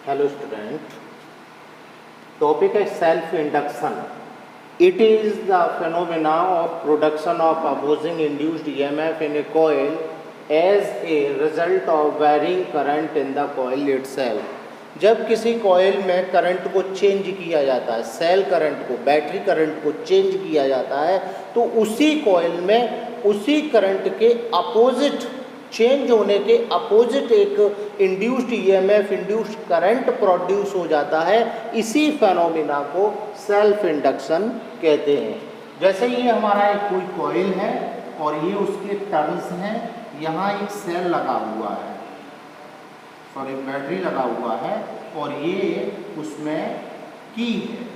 Hello student, topic is self-induction. It is the phenomena of production of opposing induced EMF in a coil as a result of varying current in the coil itself. जब किसी coil में current को change किया जाता है, cell current को, battery current को change किया जाता है, तो उसी कॉइल में उसी करंट के अपोजिट, चेंज होने के अपोजिट एक induced EMF, induced current produce हो जाता है। इसी फेनोमेना को सेल्फ इंडक्शन कहते हैं। जैसे ये हमारा एक कोई कॉइल है और ये उसके टर्न्स हैं, यहाँ एक सेल लगा हुआ है, सॉरी बैटरी लगा हुआ है और ये उसमें की है।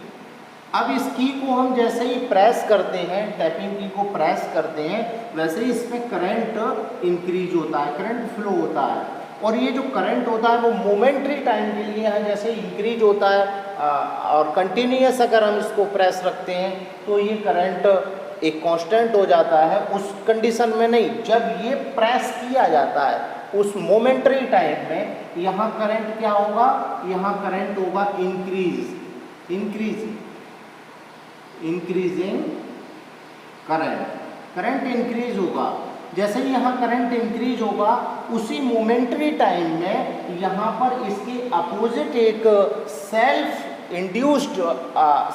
अब इस की को हम जैसे ही प्रेस करते हैं, टैपिंग की को प्रेस करते हैं, वैसे ही इसमें करंट इंक्रीज होता है, करंट फ्लो होता है। और ये जो करंट होता है वो मोमेंट्री टाइम के लिए है, जैसे इंक्रीज होता है और कंटिन्यूस अगर हम इसको प्रेस रखते हैं तो ये करंट एक कांस्टेंट हो जाता है। उस कंडीशन में नहीं, जब ये प्रेस किया जाता है उस मोमेंट्री टाइम में यहाँ करंट क्या होगा, यहाँ करंट होगा इंक्रीजिंग करंट इंक्रीज होगा। जैसे ही यहाँ करंट इंक्रीज होगा उसी मोमेंट्री टाइम में यहाँ पर इसके अपोजिट एक सेल्फ इंड्यूस्ड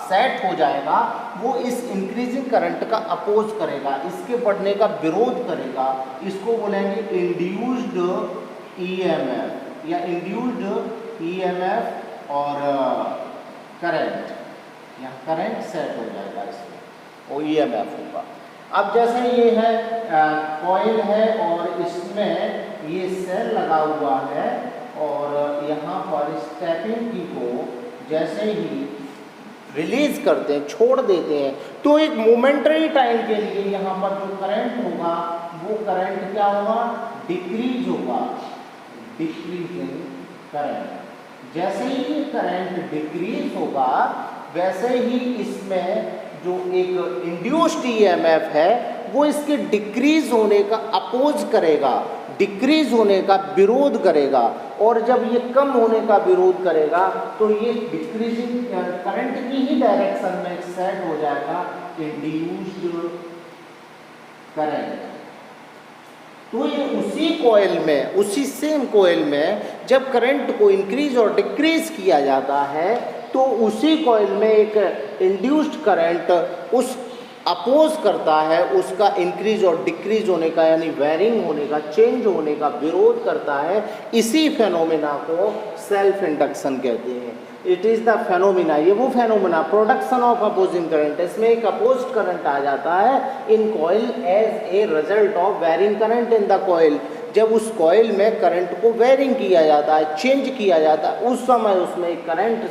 सेट हो जाएगा, वो इस इंक्रीजिंग करंट का अपोज करेगा, इसके बढ़ने का विरोध करेगा। इसको बोलेंगे इंड्यूस्ड ईएमएफ या इंड्यूस्ड ईएमएफ और करंट, यहाँ करंट सेट हो जाएगा इसमें, वो ईएमएफ होगा। अब जैसे ये है कॉइल है और इसमें ये सेल लगा हुआ है और यहाँ पर इस टैपिंग की को जैसे ही रिलीज करते हैं, छोड़ देते हैं, तो एक मोमेंटरी टाइम के लिए यहाँ पर जो करंट होगा वो करंट क्या होगा, डिक्रीज होगा, डिक्रीजिंग करंट। जैसे ही करंट डिक्रीज होगा वैसे ही इसमें जो एक इंड्यूस्ड ईएमएफ है वो इसके डिक्रीज होने का अपोज करेगा, डिक्रीज होने का विरोध करेगा। और जब ये कम होने का विरोध करेगा तो ये डिक्रीजिंग करंट की ही डायरेक्शन में सेट हो जाएगा इंड्यूस्ड करंट। तो ये उसी कॉइल में, उसी सेम कॉइल में जब करंट को इंक्रीज और डिक्रीज किया जाता है तो उसी कॉइल में एक इंड्यूस्ड करंट उस अपोज करता है, उसका इंक्रीज और डिक्रीज होने का यानी वेरिंग होने का, चेंज होने का विरोध करता है। इसी फेनोमेना को सेल्फ इंडक्शन कहते हैं। इट इज़ द फेनोमेना, ये वो phenomena production of opposing current, इसमें एक अपोज्ड करंट आ जाता है in coil as a result of varying current in the coil. जब उस कॉइल में करंट को वेरिंग किया जाता है, चेंज किया जाता है, उस समय उसमें एक करंट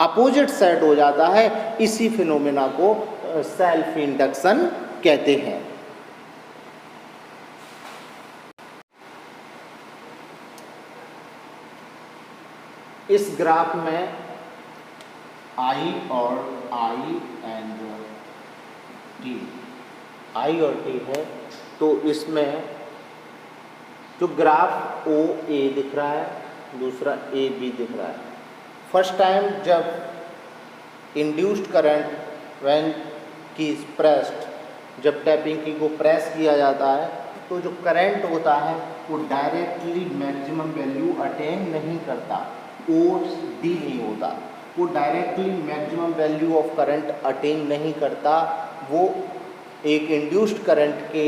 अपोजिट सेट हो जाता है। इसी फिनोमेना को सेल्फ इंडक्शन कहते हैं। इस ग्राफ में I और T है, तो इसमें जो ग्राफ OA दिख रहा है, दूसरा AB दिख रहा है। फर्स्ट टाइम जब इंड्यूस्ड करंट व्हेन की इज प्रेस्ड, जब टैपिंग की को प्रेस किया जाता है तो जो करंट होता है वो डायरेक्टली मैक्सिमम वैल्यू अटेन नहीं करता, OD नहीं होता, वो directly maximum value of current attain नहीं करता। वो एक इंड्यूस्ड करंट के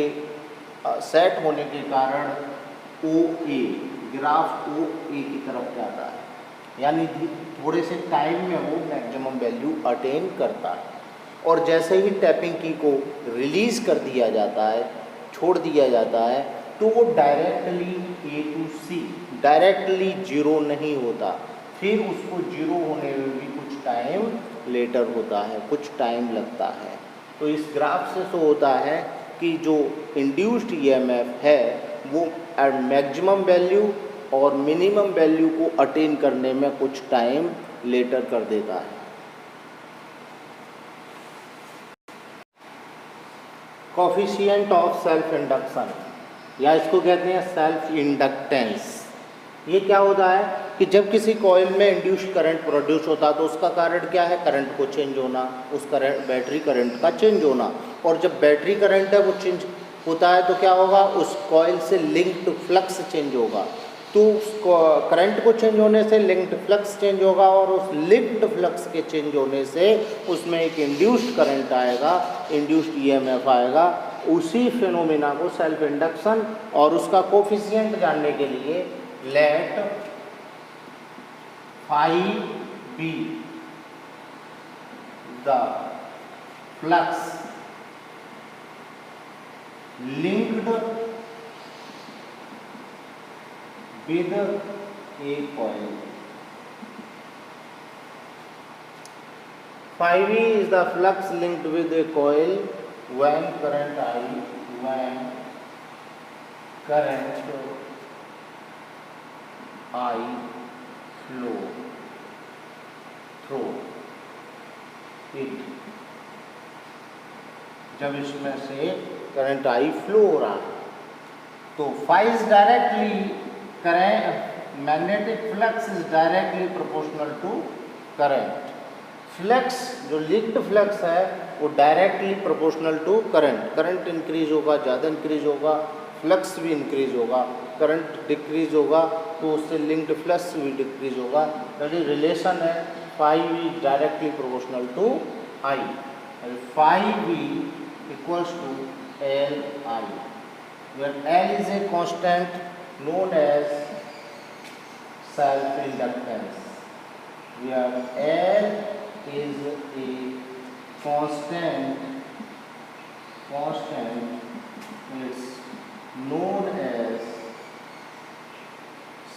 सेट होने के कारण OA, ग्राफ OA की तरफ जाता है, यानी थोड़े से टाइम में वो मैक्सिमम वैल्यू अटेन करता है। और जैसे ही टैपिंग की को रिलीज कर दिया जाता है, छोड़ दिया जाता है, तो वो directly A to C, directly zero नहीं होता, फिर उसको जीरो होने में भी कुछ टाइम लेटर होता है, कुछ टाइम लगता है। तो इस ग्राफ से तो होता है कि जो इंड्यूस्ड ईएमएफ है वो एट मैक्सिमम वैल्यू और मिनिमम वैल्यू को अटेन करने में कुछ टाइम लेटर कर देता है। कोफिशिएंट ऑफ सेल्फ इंडक्शन या इसको कहते हैं सेल्फ इंडक्टेंस। ये क्या होता है कि जब किसी कॉइल में इंड्यूस्ड करंट प्रोड्यूस होता है तो उसका कारण क्या है, करंट को चेंज होना, उस करंट बैटरी करंट का चेंज होना। और जब बैटरी करंट है वो चेंज होता है तो क्या होगा, उस कॉइल से लिंक्ड फ्लक्स चेंज होगा। तो उस करंट को चेंज होने से लिंक्ड फ्लक्स चेंज होगा और उस लिंक्ड फ्लक्स के चेंज होने से उसमें एक इंड्यूस्ड करंट आएगा, इंड्यूस्ड ईएमएफ आएगा। उसी फिनोमिना को सेल्फ इंडक्शन, और उसका कोफिशिएंट जानने के लिए let phi be the flux linked with a coil. Phi V is the flux linked with a coil when current I flow through it. जब इसमें से करंट आई फ्लो हो रहा है तो phi is directly current, magnetic flux is directly proportional to current. Flux जो linked flux है वो directly proportional to current. Current increase होगा, ज़्यादा इंक्रीज होगा, फ्लक्स भी इंक्रीज होगा। करंट डिक्रीज होगा तो उससे लिंक्ड फ्लक्स भी डिक्रीज होगा। दैट इज रिलेशन है phi V directly proportional to I. Phi V equals to Li, where L is a constant known as self-inductance, where L is a constant is known as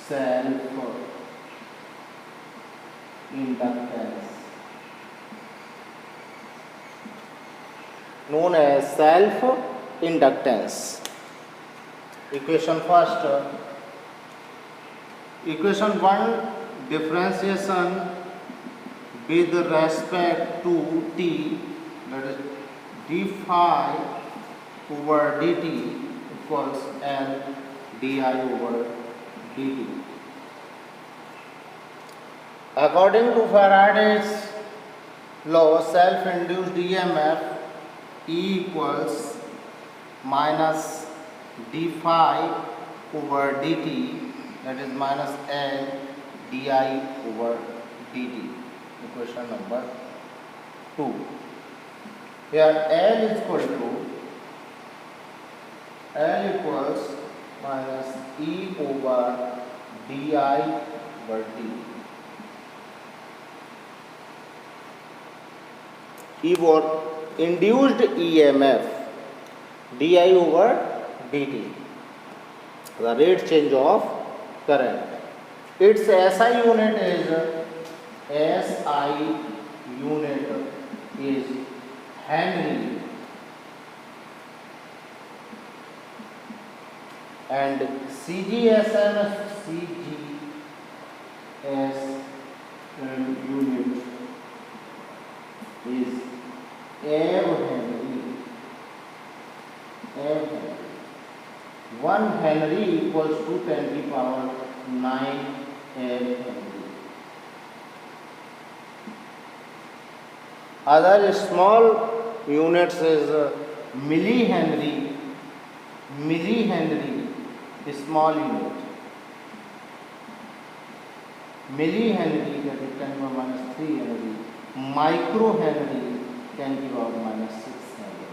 self-inductance. Known as self-inductance. Equation first. Equation 1 differentiation with respect to t, that is d phi over dt equals L di over dt. According to Faraday's law, self-induced EMF E equals minus d phi over dt, that is minus L di over dt. Equation number 2. Here L is equal to minus E over di over dt. E over induced EMF di over dt, the rate change of current. Its SI unit is Henry and CGSM unit is Henry. 1 Henry equals to 10 to the power 9 Henry. Other small units is millihenry. Millihenry is small unit. Millihenry, that is 10 to the power minus 3 Henry. Microhenry, 10 to the power minus 6 Henry.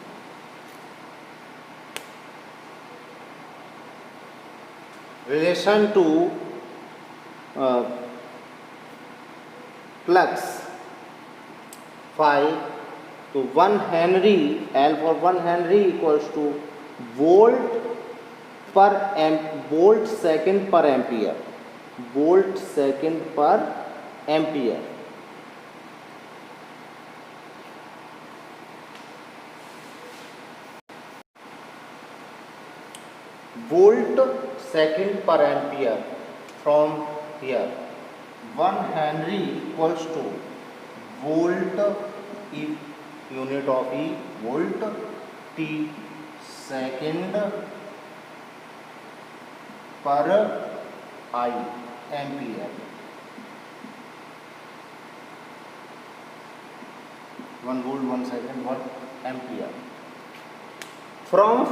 Relation to flux phi to 1 Henry, L for 1 Henry equals to volt second per ampere. Volt second per ampere. Volt second per ampere from here. 1 Henry equals to volt, unit of E, volt, t second per I, ampere. 1 volt 1 second 1 ampere. From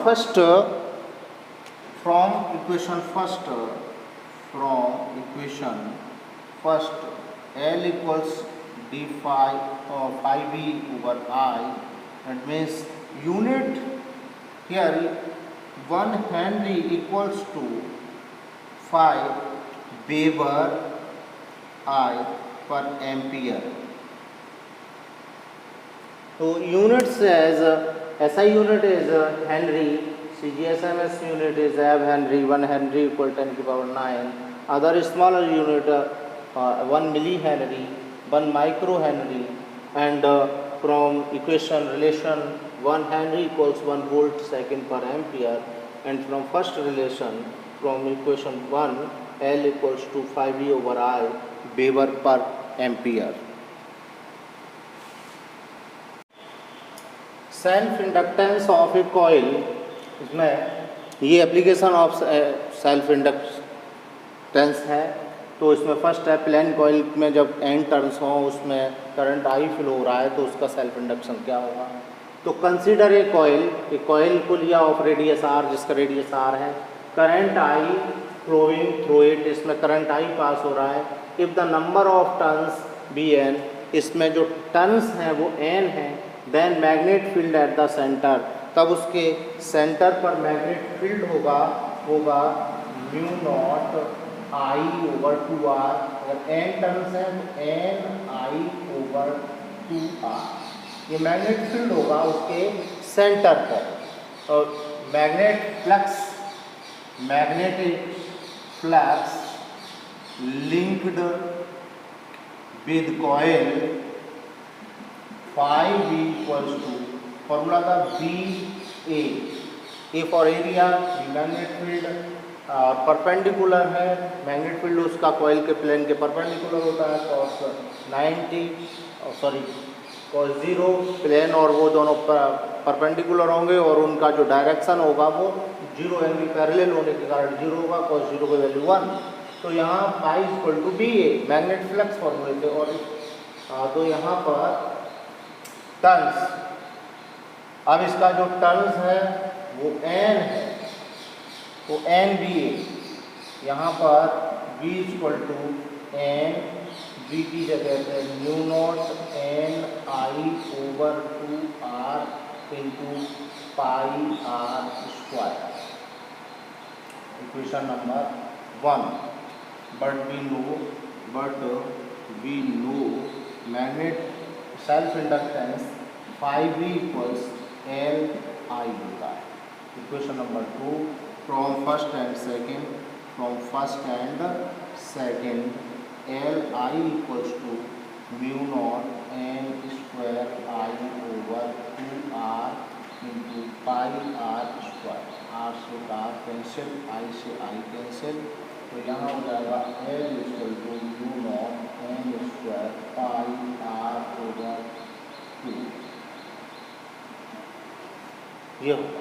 equation first L equals d phi or phi v over I. That means unit here 1 Henry equals to 5 Weber I per ampere. तो unit as SI unit is henry, CGSMS unit is ab Henry, 1 Henry equal 10 to the power 9. Other smaller unit 1 millihenry, 1 microhenry, and from equation relation 1 Henry equals 1 volt second per ampere, and from first relation from equation 1 L equals to 5V over I Weber per ampere. Self inductance of A coil, इसमें ये application of self inductance है. तो इसमें first है plane coil में जब N turns हों उसमें करंट आई फ्लो हो रहा है तो उसका सेल्फ इंडक्शन क्या होगा. तो कंसीडर ए कॉइल को लिया ऑफ रेडियस आर, जिसका रेडियस आर है, current I flowing through it, इसमें करंट आई पास हो रहा है. If the number of turns be N, इसमें जो टर्न्स हैं वो एन है, then magnet field at the centre, तब उसके सेंटर पर मैग्नेट फील्ड होगा mu naught I over 2r. अगर एन टर्न्स हैं तो एन आई ओवर 2r. ये मैग्नेट फील्ड होगा उसके सेंटर पर. और magnetic flux linked with coil phi v equals to, formula था BA for area, magnet field perpendicular है, मैग्नेट फील्ड उसका कॉइल के प्लेन के परपेंडिकुलर होता है, cos 0 प्लेन और वो दोनों परपेंडिकुलर होंगे और उनका जो डायरेक्शन होगा वो 0 यानी पैरेलल होने के कारण 0 होगा, cos 0 की वैल्यू 1. तो यहाँ phi equal to BA magnet flux फॉर्मूले थे. और तो यहाँ पर टर्न्स, अब इसका जो टर्न्स है वो n है, तो n भी है. यहाँ पर v equal to n, v की जगह पे mu naught n I over 2r into pi r square. Equation number 1. But we know magnet self inductance 5V equals L I होता है. Equation number 2. From first and second L I equals to mu naught n square I over 2r into pi r square. r से r cancel, I से I cancel, तो यहाँ हो जाएगा L equal to mu naught n square pi r over 2. ये होगा.